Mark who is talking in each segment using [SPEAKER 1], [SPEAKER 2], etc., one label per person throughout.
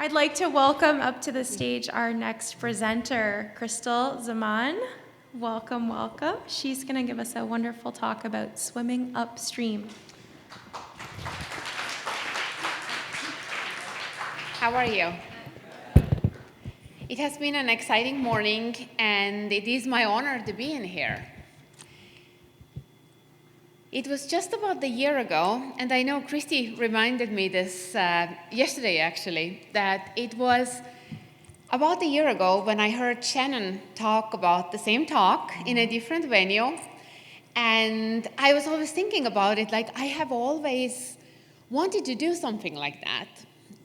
[SPEAKER 1] I'd like to welcome up to the stage our next presenter, Kristel Zaman. Welcome, welcome. She's going to give us a wonderful talk about swimming upstream.
[SPEAKER 2] How are you? It has been an exciting morning, and it is my honor to be in here. It was just about a year ago, and I know Christy reminded me this yesterday, actually, that it was about a year ago when I heard Shannon talk about the same talk in a different venue, and I was always thinking about it, like I have always wanted to do something like that.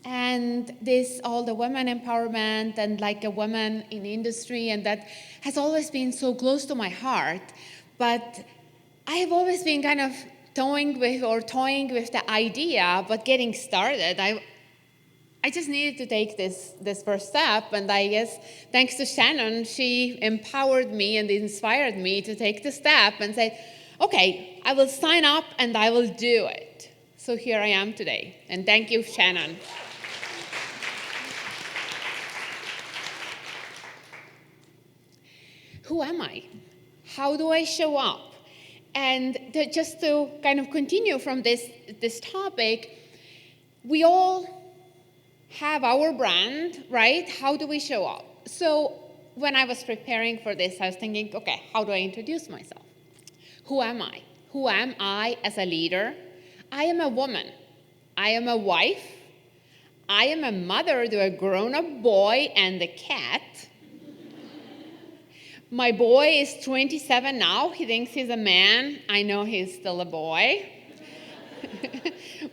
[SPEAKER 2] And this, all the women empowerment and like a woman in industry, and that has always been so close to my heart. But I have always been kind of toying with the idea, but getting started, I just needed to take this first step. And I guess thanks to Shannon, she empowered me and inspired me to take the step and say, okay, I will sign up and I will do it. So here I am today. And thank you, Shannon. Who am I? How do I show up? And just to kind of continue from this topic, we all have our brand, right? How do we show up? So when I was preparing for this, I was thinking, okay, how do I introduce myself? Who am I? Who am I as a leader? I am a woman. I am a wife. I am a mother to a grown-up boy and a cat. My boy is 27 now. He thinks he's a man. I know he's still a boy.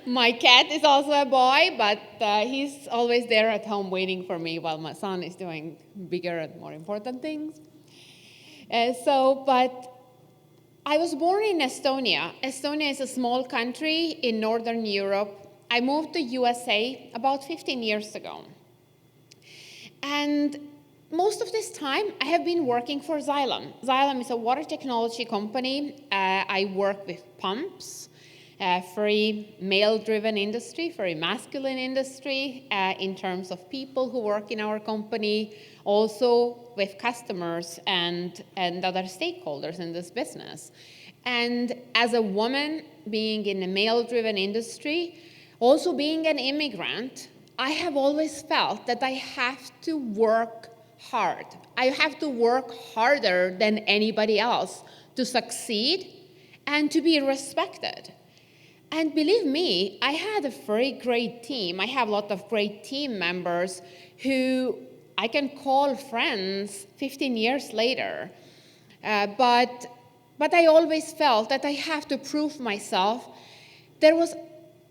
[SPEAKER 2] My cat is also a boy, but he's always there at home waiting for me while my son is doing bigger and more important things. But I was born in Estonia. Estonia is a small country in Northern Europe. I moved to USA about 15 years ago. And most of this time, I have been working for Xylem. Xylem is a water technology company. I work with pumps, very male-driven industry, very masculine industry in terms of people who work in our company, also with customers and other stakeholders in this business. And as a woman, being in a male-driven industry, also being an immigrant, I have always felt that I have to work hard. I have to work harder than anybody else to succeed and to be respected. And believe me, I had a very great team. I have a lot of great team members who I can call friends 15 years later. But I always felt that I have to prove myself. There was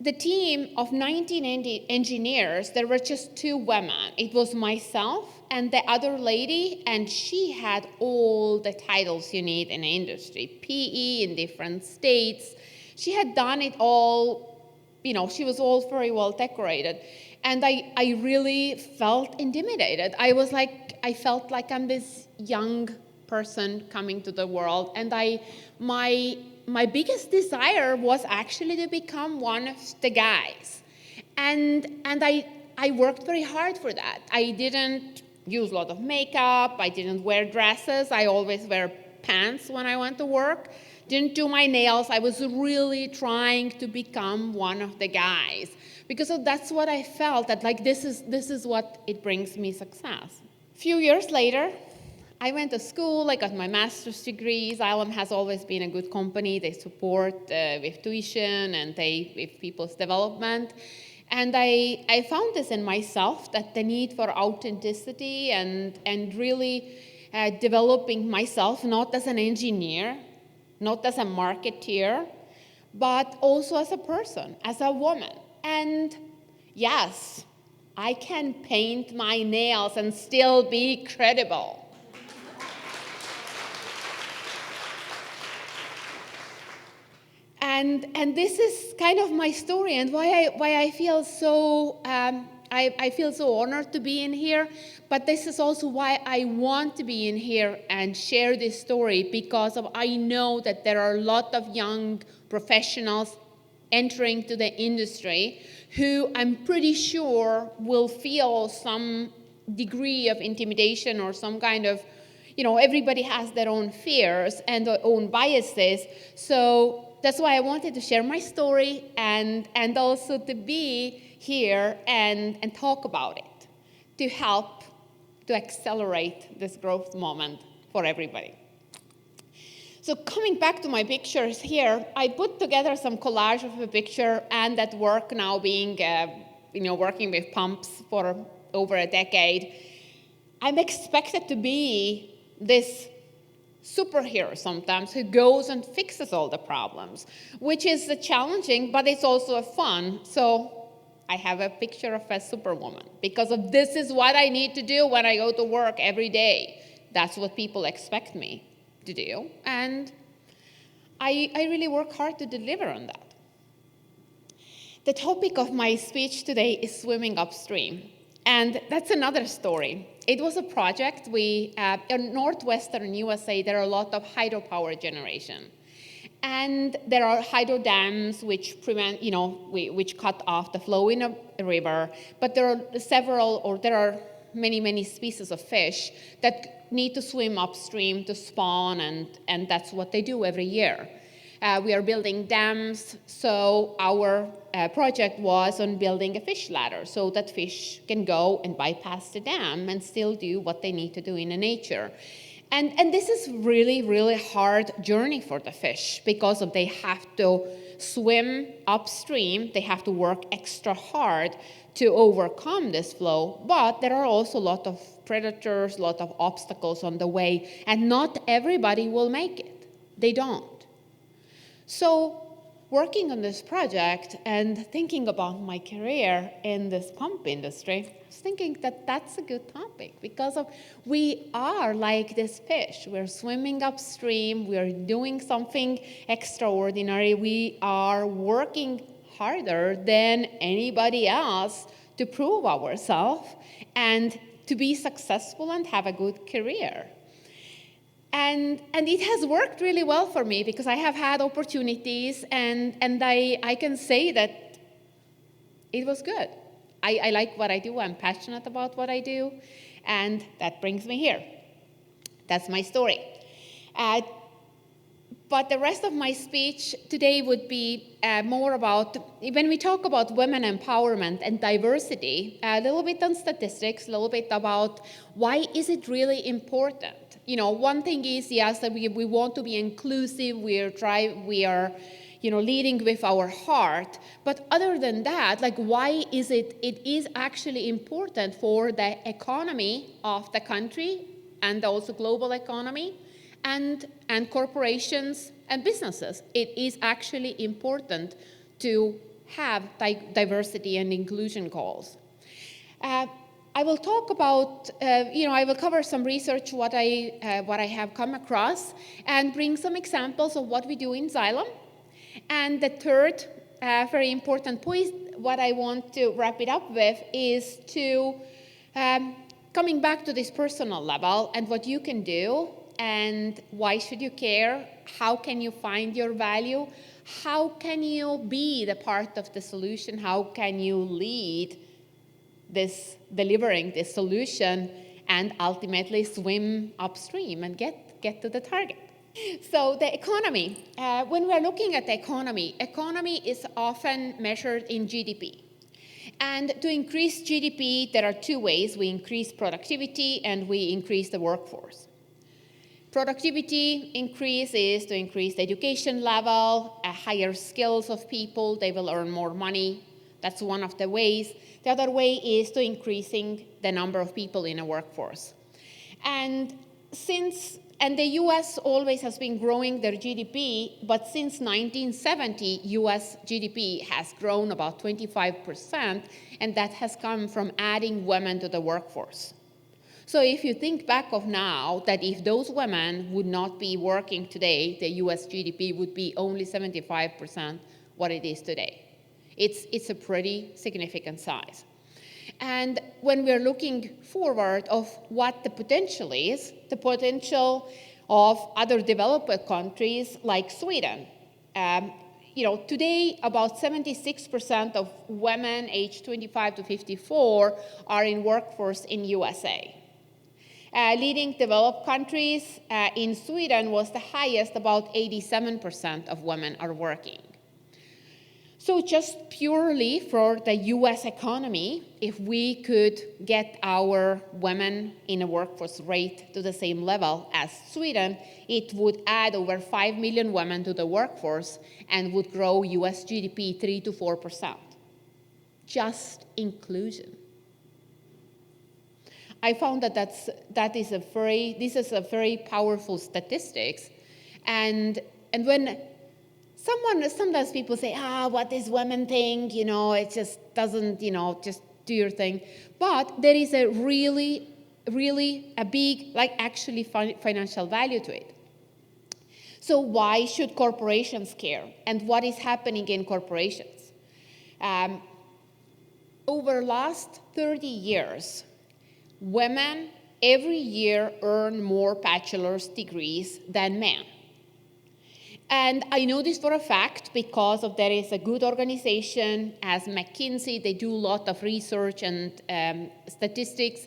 [SPEAKER 2] the team of 19 engineers, there were just 2 women. It was myself and the other lady, and she had all the titles you need in the industry, PE in different states. She had done it all, she was all very well decorated. And I really felt intimidated. I felt like I'm this young person coming to the world, and my biggest desire was actually to become one of the guys. And I worked very hard for that. I didn't use a lot of makeup. I didn't wear dresses. I always wear pants when I went to work. Didn't do my nails. I was really trying to become one of the guys. Because that's what I felt, that like this is what it brings me success. A few years later, I went to school, I got my master's degree. Xylem has always been a good company. They support with tuition and with people's development. And I found this in myself, that the need for authenticity and really developing myself, not as an engineer, not as a marketeer, but also as a person, as a woman. And yes, I can paint my nails and still be credible. And this is kind of my story, and why I feel so I feel so honored to be in here. But this is also why I want to be in here and share this story, because I know that there are a lot of young professionals entering to the industry who I'm pretty sure will feel some degree of intimidation or some kind of, everybody has their own fears and their own biases. So that's why I wanted to share my story and also to be here and talk about it, to help to accelerate this growth moment for everybody. So coming back to my pictures here, I put together some collage of a picture and that work now being, working with pumps for over a decade. I'm expected to be this superhero sometimes who goes and fixes all the problems, which is challenging, but it's also fun. So I have a picture of a superwoman because of this is what I need to do when I go to work every day. That's what people expect me to do, and I really work hard to deliver on that. The topic of my speech today is swimming upstream, and that's another story. It was a project in northwestern USA, there are a lot of hydropower generation. And there are hydro dams which prevent, which cut off the flow in a river, but there are many species of fish that need to swim upstream to spawn, and that's what they do every year. We are building dams, so our project was on building a fish ladder so that fish can go and bypass the dam and still do what they need to do in the nature. And this is really hard journey for the fish because they have to swim upstream, they have to work extra hard to overcome this flow, but there are also a lot of predators, a lot of obstacles on the way, and not everybody will make it. They don't. So working on this project and thinking about my career in this pump industry, I was thinking that that's a good topic because we are like this fish. We're swimming upstream, we're doing something extraordinary, we are working harder than anybody else to prove ourselves and to be successful and have a good career. And it has worked really well for me because I have had opportunities and I can say that it was good. I like what I do, I'm passionate about what I do, and that brings me here. That's my story. But the rest of my speech today would be more about, when we talk about women empowerment and diversity, a little bit on statistics, a little bit about why is it really important. One thing is, yes, that we want to be inclusive, we are leading with our heart, but other than that, why is it is actually important for the economy of the country and also global economy and corporations and businesses. It is actually important to have diversity and inclusion goals. I will talk about, I will cover some research, what I have come across, and bring some examples of what we do in Xylem. And the third very important point, what I want to wrap it up with, is to coming back to this personal level and what you can do, and why should you care? How can you find your value? How can you be the part of the solution? How can you lead delivering this solution and ultimately swim upstream and get to the target? So the economy, when we're looking at the economy is often measured in GDP. And to increase GDP, there are two ways. We increase productivity and we increase the workforce. Productivity increase is to increase the education level, higher skills of people, they will earn more money. That's one of the ways. The other way is to increasing the number of people in a workforce. And the US always has been growing their GDP, but since 1970, US GDP has grown about 25%, and that has come from adding women to the workforce. So if you think back of now, that if those women would not be working today, the US GDP would be only 75% what it is today. It's a pretty significant size. And when we're looking forward of what the potential is, the potential of other developed countries like Sweden, today about 76% of women aged 25 to 54 are in workforce in USA. Leading developed countries, in Sweden was the highest, about 87% of women are working. So just purely for the US economy, if we could get our women in a workforce rate to the same level as Sweden, it would add over 5 million women to the workforce and would grow US GDP 3 to 4%. Just inclusion. I found that this is a very powerful statistics. And when sometimes people say, what is women think? It just doesn't, just do your thing. But there is a really, really a big, actually financial value to it. So why should corporations care? And what is happening in corporations? Over the last 30 years, women every year earn more bachelor's degrees than men. And I know this for a fact because there is a good organization as McKinsey. They do a lot of research and statistics.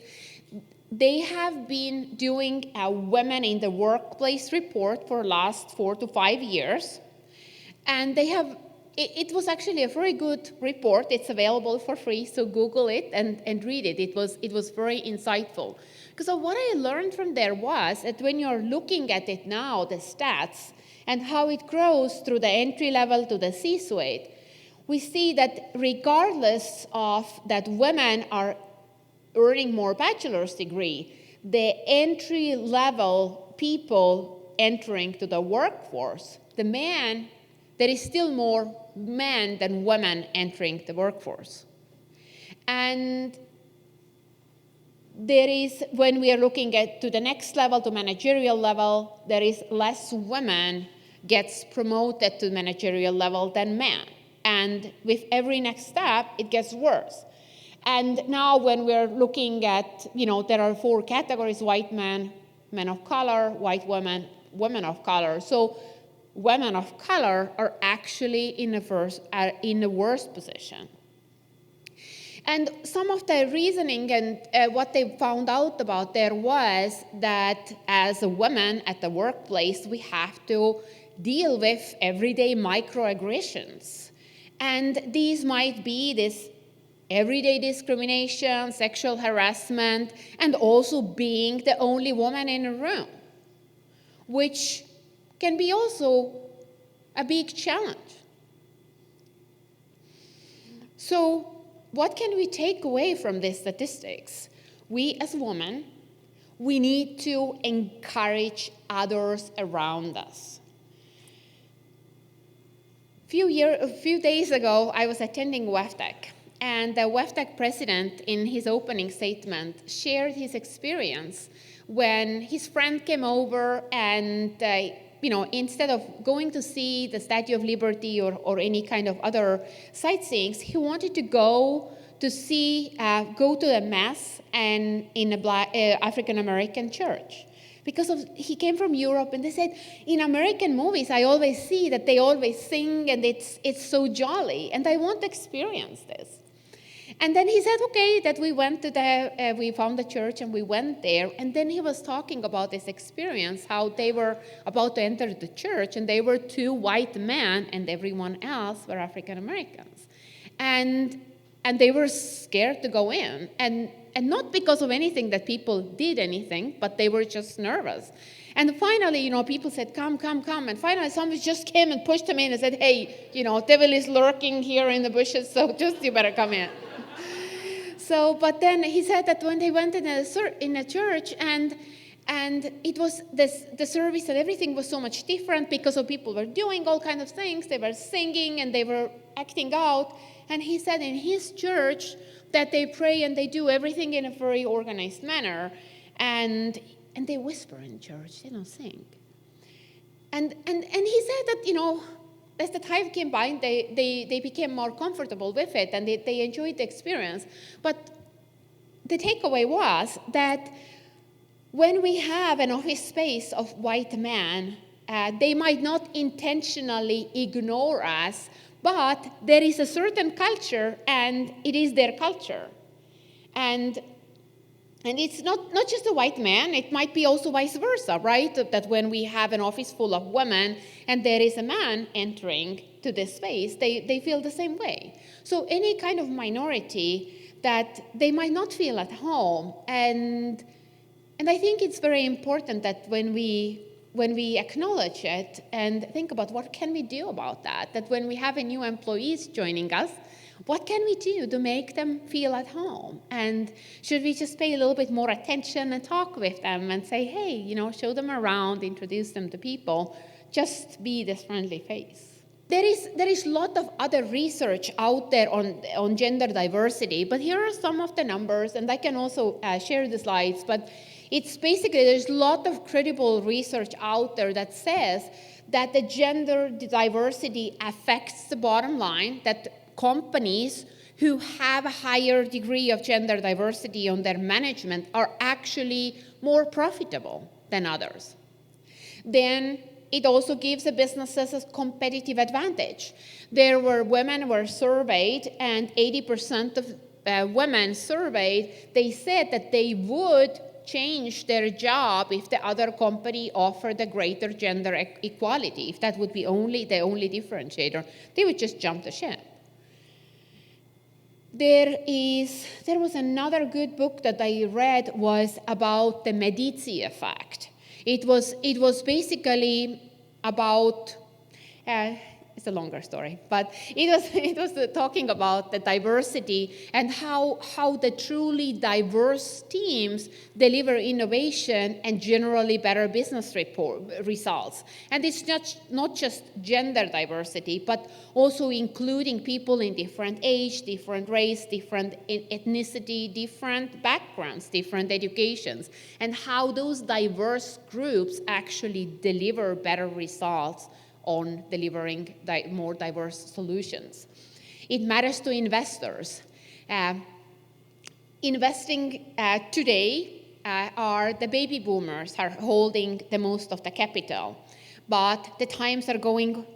[SPEAKER 2] They have been doing a Women in the Workplace report for the last 4 to 5 years. And it was actually a very good report. It's available for free, so Google it and read it. It was very insightful. Because what I learned from there was that when you're looking at it now, the stats, and how it grows through the entry level to the C-suite, we see that regardless of that women are earning more bachelor's degree, the entry level people entering to the workforce, there is still more men than women entering the workforce. And there is, when we are looking to the next level, to managerial level, there is less women gets promoted to managerial level than men. And with every next step, it gets worse. And now when we're looking at, there are 4 categories: white men, men of color, white women, women of color. So women of color are actually in the worst position. And some of the reasoning and what they found out about there was that as a woman at the workplace, we have to deal with everyday microaggressions. And these might be this everyday discrimination, sexual harassment, and also being the only woman in a room, which can be also a big challenge. So what can we take away from these statistics? We as women, we need to encourage others around us. A few days ago, I was attending WEFTEC, and the WEFTEC president, in his opening statement, shared his experience when his friend came over and instead of going to see the Statue of Liberty or any kind of other sightseeing, he wanted to go to a mass and in a African American church. Because he came from Europe, and they said, in American movies, I always see that they always sing, and it's so jolly, and I want to experience this. And then he said, okay, that we found the church and we went there. And then he was talking about this experience, how they were about to enter the church, and they were 2 white men, and everyone else were African Americans. And they were scared to go in. And not because of anything that people did anything, but they were just nervous. And finally, people said, come. And finally, someone just came and pushed him in and said, hey, devil is lurking here in the bushes, so you better come in. So, but then he said that when they went in a church and it was the service and everything was so much different because of people were doing all kinds of things. They were singing and they were acting out. And he said in his church that they pray and they do everything in a very organized manner. And they whisper in church, they don't sing. And he said that, as the time came by, they became more comfortable with it and they enjoyed the experience. But the takeaway was that when we have an office space of white men, They might not intentionally ignore us, but there is a certain culture, and it is their culture. And it's not just a white man, it might be also vice versa, right? That when we have an office full of women and there is a man entering to this space, they feel the same way. So any kind of minority that they might not feel at home. And I think it's very important that when we acknowledge it and think about what can we do about that when we have a new employees joining us, what can we do to make them feel at home? And should we just pay a little bit more attention and talk with them and say, hey, show them around, introduce them to people, just be this friendly face. There is a lot of other research out there on gender diversity, but here are some of the numbers, and I can also share the slides, but it's basically, there's a lot of credible research out there that says that the gender diversity affects the bottom line, that companies who have a higher degree of gender diversity on their management are actually more profitable than others. Then it also gives the businesses a competitive advantage. Women were surveyed, and 80% of women surveyed, they said that they would change their job if the other company offered a greater gender equality. If that would be the only differentiator, they would just jump the ship. There was another good book that I read was about the Medici effect. It was basically about, it's a longer story, but it was talking about the diversity and how the truly diverse teams deliver innovation and generally better business results. And it's not just gender diversity, but also including people in different age, different race, different ethnicity, different backgrounds, different educations, and how those diverse groups actually deliver better results on delivering more diverse solutions. It matters to investors. Investing today are the baby boomers are holding the most of the capital, but the times are going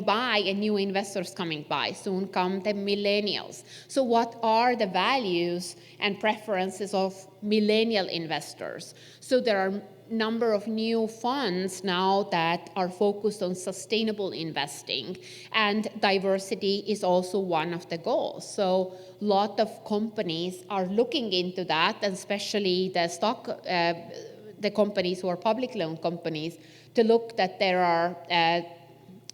[SPEAKER 2] by and new investors coming by. Soon come the millennials. So what are the values and preferences of millennial investors? So there are number of new funds now that are focused on sustainable investing, and diversity is also one of the goals. So a lot of companies are looking into that, and especially the companies who are publicly owned companies, to look that there are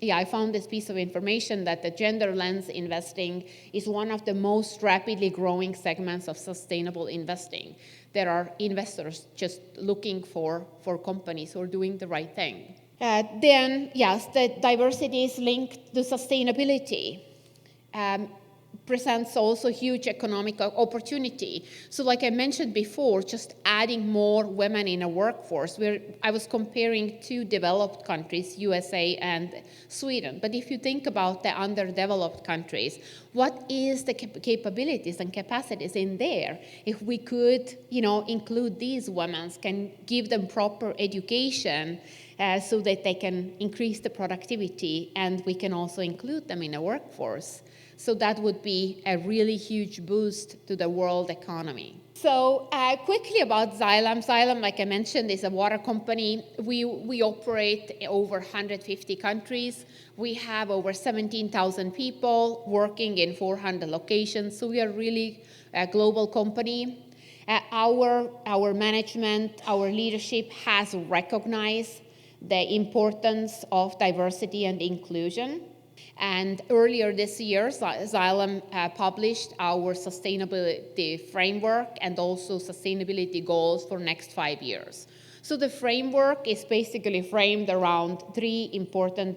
[SPEAKER 2] I found this piece of information that the gender lens investing is one of the most rapidly growing segments of sustainable investing. There are investors just looking for companies who are doing the right thing. Then, yes, the diversity is linked to sustainability. Presents also huge economic opportunity. So like I mentioned before, just adding more women in a workforce, I was comparing two developed countries, USA and Sweden. But if you think about the underdeveloped countries, what is the capabilities and capacities in there? If we could, include these women, can give them proper education so that they can increase the productivity, and we can also include them in a workforce. So that would be a really huge boost to the world economy. So quickly about Xylem. Xylem, like I mentioned, is a water company. We operate in over 150 countries. We have over 17,000 people working in 400 locations. So we are really a global company. Our management, our leadership has recognized the importance of diversity and inclusion. And earlier this year, Xylem published our sustainability framework and also sustainability goals for next 5 years. So the framework is basically framed around 3 important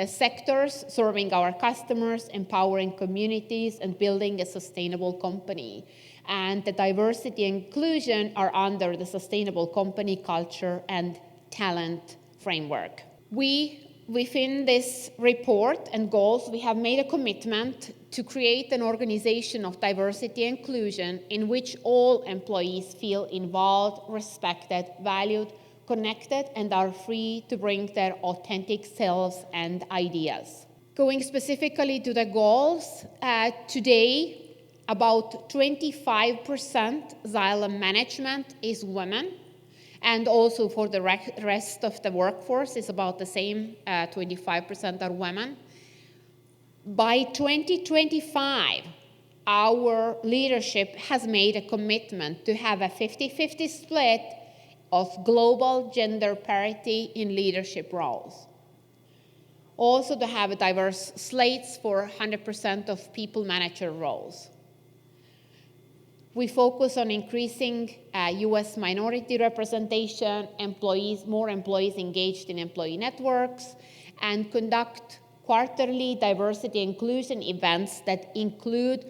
[SPEAKER 2] sectors: serving our customers, empowering communities, and building a sustainable company. And the diversity and inclusion are under the sustainable company culture and talent framework. Within this report and goals, we have made a commitment to create an organization of diversity and inclusion in which all employees feel involved, respected, valued, connected, and are free to bring their authentic selves and ideas. Going specifically to the goals, today about 25% Xylem management is women, and also for the rest of the workforce is about the same, 25% are women. By 2025, our leadership has made a commitment to have a 50-50 split of global gender parity in leadership roles. Also to have a diverse slates for 100% of people manager roles. We focus on increasing US minority representation, more employees engaged in employee networks, and conduct quarterly diversity inclusion events that include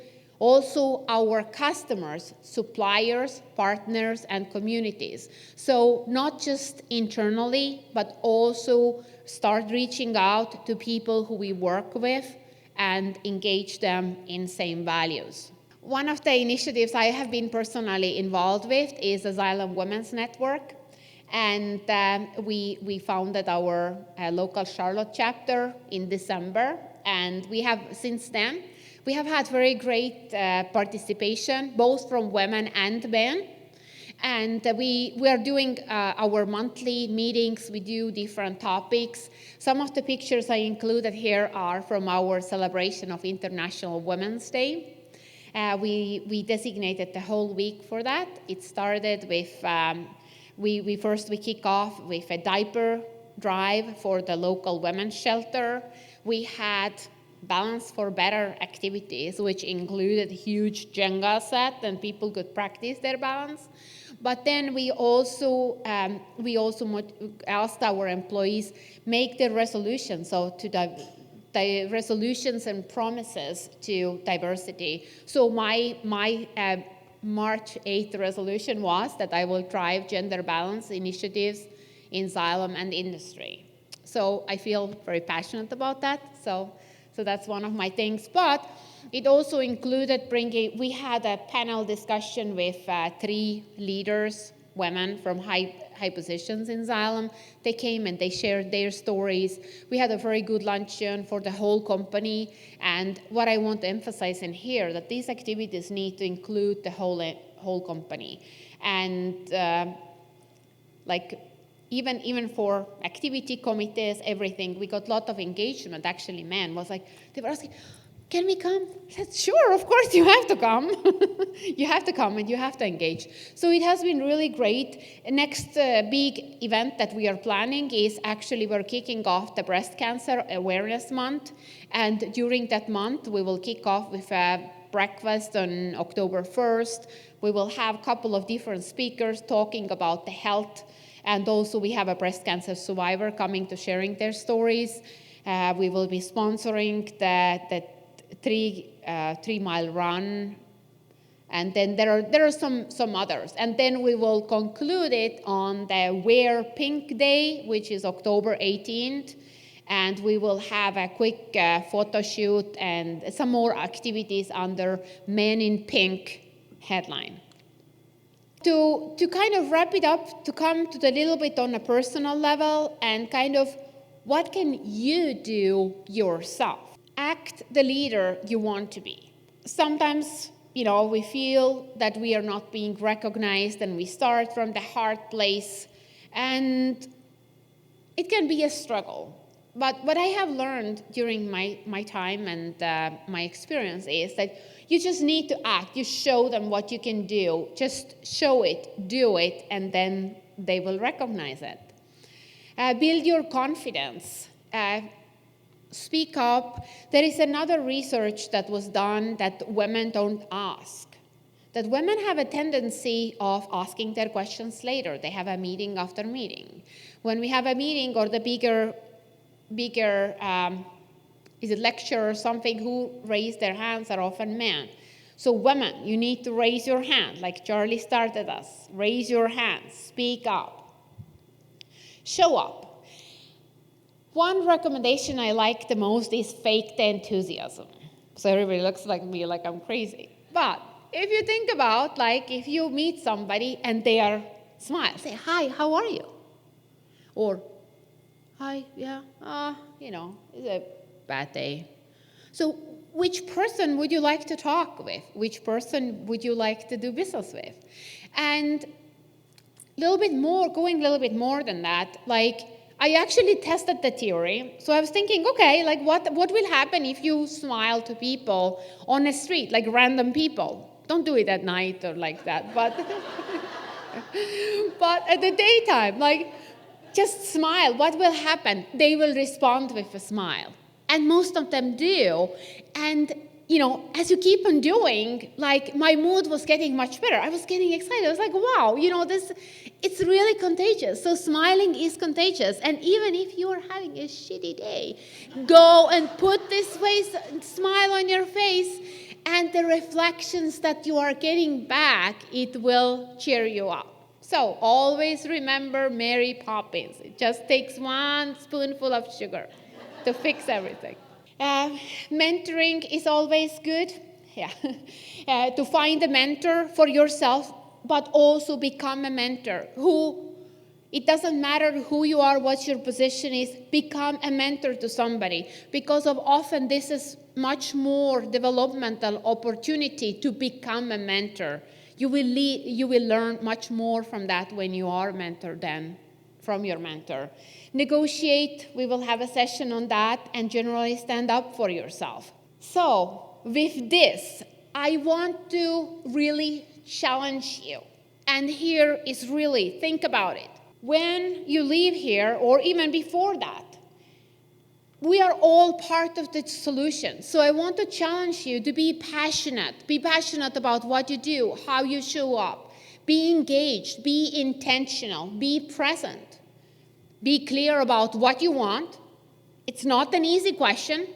[SPEAKER 2] also our customers, suppliers, partners, and communities. So not just internally, but also start reaching out to people who we work with and engage them in same values. One of the initiatives I have been personally involved with is the Xylem Women's Network. And we founded our local Charlotte chapter in December. And we have, since then, we have had very great participation, both from women and men. And we are doing our monthly meetings. We do different topics. Some of the pictures I included here are from our celebration of International Women's Day. We designated the whole week for that. It started with, we kick off with a diaper drive for the local women's shelter. We had Balance for Better activities, which included a huge Jenga set, and people could practice their balance. But then we also asked our employees make the resolutions, so to the resolutions and promises to diversity. So my March 8th resolution was that I will drive gender balance initiatives in Xylem and industry. So I feel very passionate about that. So that's one of my things. But it also included we had a panel discussion with 3 leaders, women from high positions in Xylem. They came and they shared their stories. We had a very good luncheon for the whole company. And what I want to emphasize in here, that these activities need to include the whole company. And even for activity committees, everything, we got a lot of engagement. Actually, men was like, they were asking, can we come? I said, sure, of course you have to come. You have to come and you have to engage. So it has been really great. Next big event that we are planning is actually we're kicking off the Breast Cancer Awareness Month. And during that month, we will kick off with a breakfast on October 1st. We will have a couple of different speakers talking about the health. And also we have a breast cancer survivor coming to sharing their stories. We will be sponsoring the 3-mile run. And then there are some others. And then we will conclude it on the Wear Pink Day, which is October 18th. And we will have a quick photo shoot and some more activities under Men in Pink headline. To kind of wrap it up, to come to the little bit on a personal level and kind of what can you do yourself? Act the leader you want to be. Sometimes, we feel that we are not being recognized and we start from the hard place and it can be a struggle. But what I have learned during my time and my experience is that you just need to act. You show them what you can do. Just show it, do it, and then they will recognize it. Build your confidence. Speak up. There is another research that was done that women don't ask. That women have a tendency of asking their questions later. They have a meeting after meeting. When we have a meeting or the bigger is it lecture or something, who raise their hands are often men. So women, you need to raise your hand, like Charlie started us. Raise your hands, speak up. Show up. One recommendation I like the most is fake the enthusiasm. So everybody looks like me like I'm crazy. But if you think about, if you meet somebody and they are smile, say, hi, how are you? Or, hi, yeah, it's a bad day. So which person would you like to talk with? Which person would you like to do business with? And going a little bit more than that, like, I actually tested the theory. So I was thinking, okay, like what will happen if you smile to people on the street, like random people? Don't do it at night or like that, but but at the daytime, like, just smile. What will happen? They will respond with a smile. And most of them do. And, as you keep on doing, like, my mood was getting much better. I was getting excited. I was like, wow, it's really contagious. So smiling is contagious. And even if you are having a shitty day, go and put this smile on your face, and the reflections that you are getting back, it will cheer you up. So always remember Mary Poppins. It just takes 1 spoonful of sugar to fix everything. Mentoring is always good. Yeah. To find a mentor for yourself, but also become a mentor. It doesn't matter who you are, what your position is, become a mentor to somebody. Because of often this is much more developmental opportunity to become a mentor. You will learn much more from that when you are a mentor than from your mentor. Negotiate, we will have a session on that, and generally stand up for yourself. So with this, I want to really challenge you. And here is really, think about it. When you leave here, or even before that, we are all part of the solution. So I want to challenge you to be passionate. Be passionate about what you do, how you show up. Be engaged, be intentional, be present. Be clear about what you want. It's not an easy question.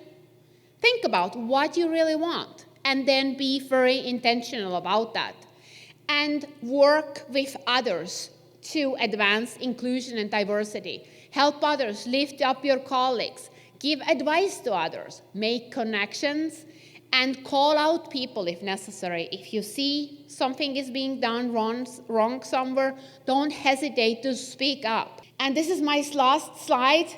[SPEAKER 2] Think about what you really want, and then be very intentional about that. And work with others to advance inclusion and diversity. Help others, lift up your colleagues, give advice to others, make connections, and call out people if necessary. If you see something is being done wrong somewhere, don't hesitate to speak up. And this is my last slide.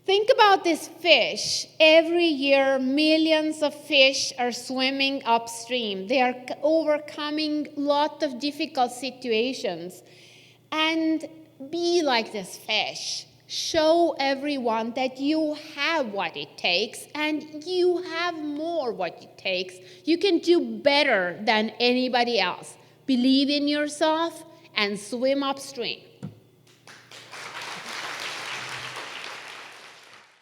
[SPEAKER 2] Think about this fish. Every year, millions of fish are swimming upstream. They are overcoming a lot of difficult situations. And be like this fish. Show everyone that you have what it takes, and you have more what it takes. You can do better than anybody else. Believe in yourself and swim upstream.